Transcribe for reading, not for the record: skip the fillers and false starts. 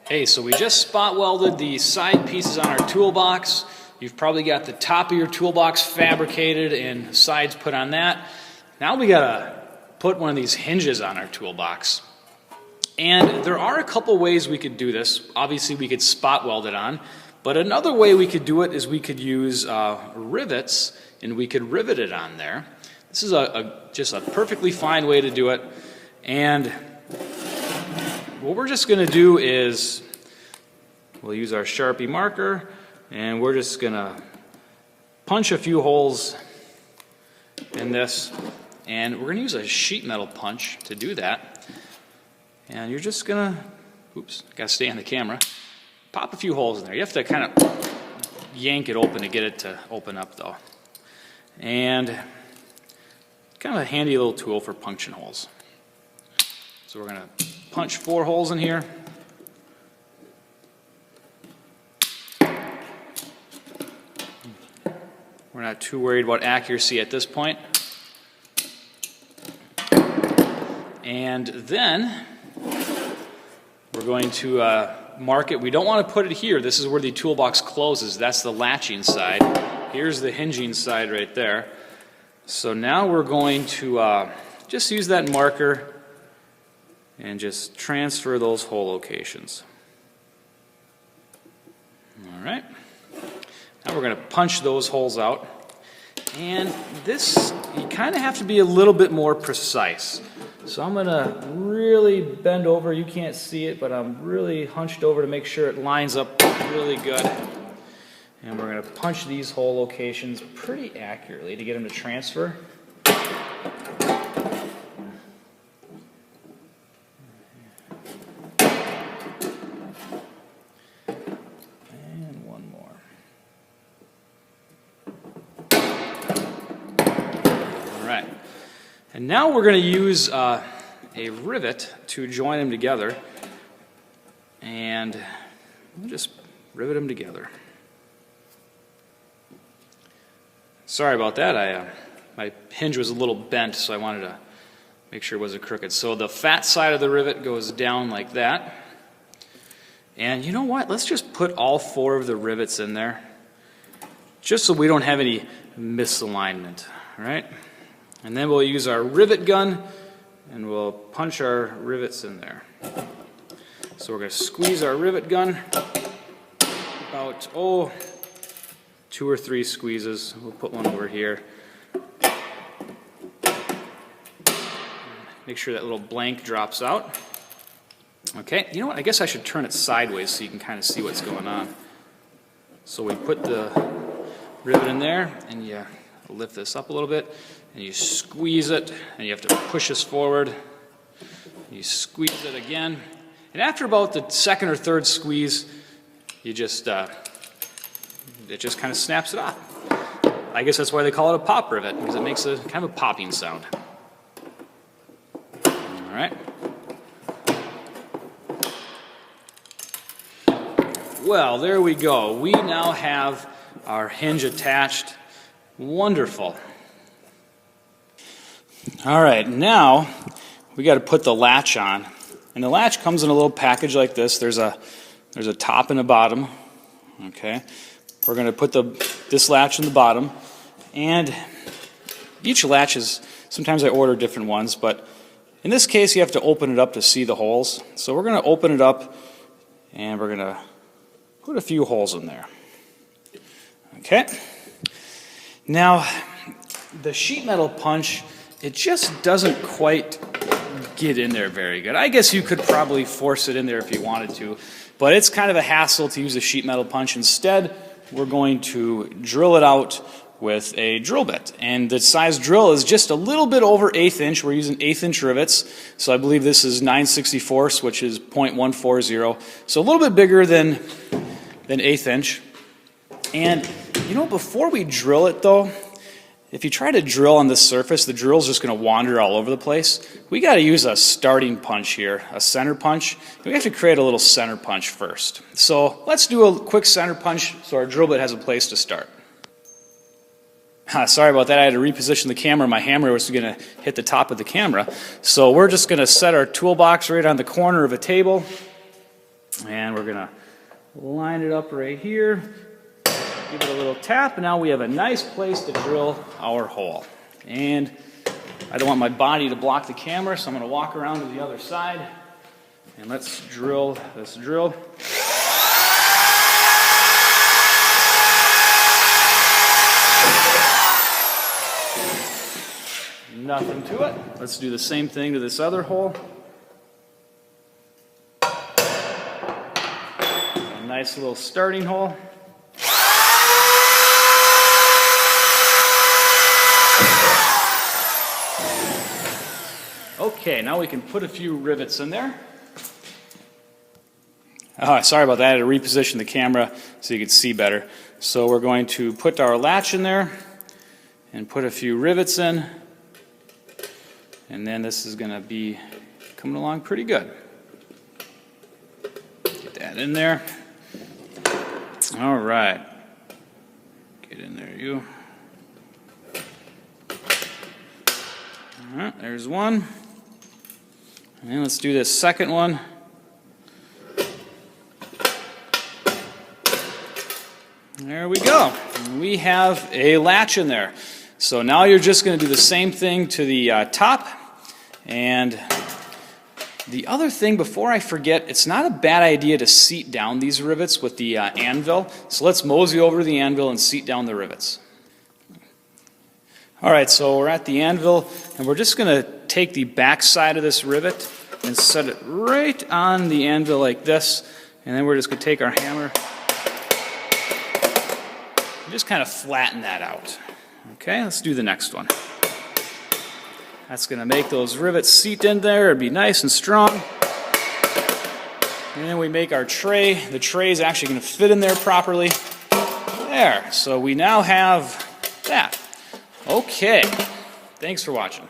Hey, so we just spot welded the side pieces on our toolbox. You've probably got the top of your toolbox fabricated and sides put on that. Now we gotta put one of these hinges on our toolbox. And there are a couple ways we could do this. Obviously we could spot weld it on, but another way we could do it is we could use rivets and we could rivet it on there. This is just a perfectly fine way to do it. And what we're just going to do is we'll use our Sharpie marker and we're just going to punch a few holes in this, and we're going to use a sheet metal punch to do that. And you're just going to, oops, got to stay on the camera, pop a few holes in there. You have to kind of yank it open to get it to open up though. And kind of a handy little tool for punching holes. So we're going to punch 4 holes in here. We're not too worried about accuracy at this point. And then we're going to mark it. We don't want to put it here. This is where the toolbox closes. That's the latching side. Here's the hinging side right there. So now we're going to just use that marker and just transfer those hole locations. All right. Now we're going to punch those holes out. And this, you kind of have to be a little bit more precise. So I'm going to really bend over. You can't see it, but I'm really hunched over to make sure it lines up really good. And we're going to punch these hole locations pretty accurately to get them to transfer. And now we're going to use a rivet to join them together, and we'll just rivet them together. Sorry about that. My hinge was a little bent, so I wanted to make sure it wasn't crooked. So the fat side of the rivet goes down like that. And you know what? Let's just put all 4 of the rivets in there, just so we don't have any misalignment, all right? And then we'll use our rivet gun and we'll punch our rivets in there. So we're going to squeeze our rivet gun about, 2 or 3 squeezes. We'll put one over here. Make sure that little blank drops out. Okay, you know what? I guess I should turn it sideways so you can kind of see what's going on. So we put the rivet in there and you lift this up a little bit. And you squeeze it, and you have to push this forward. You squeeze it again. And after about the 2nd or 3rd squeeze, you just, it just kind of snaps it off. I guess that's why they call it a pop rivet, because it makes a kind of a popping sound. All right. Well, there we go. We now have our hinge attached. Wonderful. All right, now we got to put the latch on, and the latch comes in a little package like this. There's a top and a bottom. Okay, we're going to put this latch in the bottom, and each latch is, sometimes I order different ones, but in this case you have to open it up to see the holes. So we're going to open it up, and we're going to put a few holes in there. Okay. Now the sheet metal punch, it just doesn't quite get in there very good. I guess you could probably force it in there if you wanted to, but it's kind of a hassle to use a sheet metal punch. Instead, we're going to drill it out with a drill bit. And the size drill is just a little bit over 1/8 inch. We're using 1/8 inch rivets. So I believe this is 9/64, which is 0.140. So a little bit bigger than 1/8 inch. And you know, before we drill it though, if you try to drill on this surface, the drill's just going to wander all over the place. We got to use a starting punch here, a center punch. We have to create a little center punch first. So let's do a quick center punch so our drill bit has a place to start. Sorry about that. I had to reposition the camera. My hammer was going to hit the top of the camera. So we're just going to set our toolbox right on the corner of a table. And we're going to line it up right here, give it a little tap, and now we have a nice place to drill our hole. And I don't want my body to block the camera, so I'm going to walk around to the other side, and let's drill this drill. Nothing to it. Let's do the same thing to this other hole. A nice little starting hole. Okay, now we can put a few rivets in there. Oh, sorry about that. I had to reposition the camera so you could see better. So we're going to put our latch in there and put a few rivets in. And then this is going to be coming along pretty good. Get that in there. All right. Get in there, you. All right, there's one. And let's do this second one. There we go. We have a latch in there. So now you're just going to do the same thing to the top. And the other thing, before I forget, it's not a bad idea to seat down these rivets with the anvil. So let's mosey over to the anvil and seat down the rivets. All right, so we're at the anvil, and we're just going to take the back side of this rivet and set it right on the anvil like this. And then we're just going to take our hammer and just kind of flatten that out. Okay, let's do the next one. That's going to make those rivets seat in there. It'll be nice and strong. And then we make our tray. The tray is actually going to fit in there properly. There. So we now have that. Okay. Thanks for watching.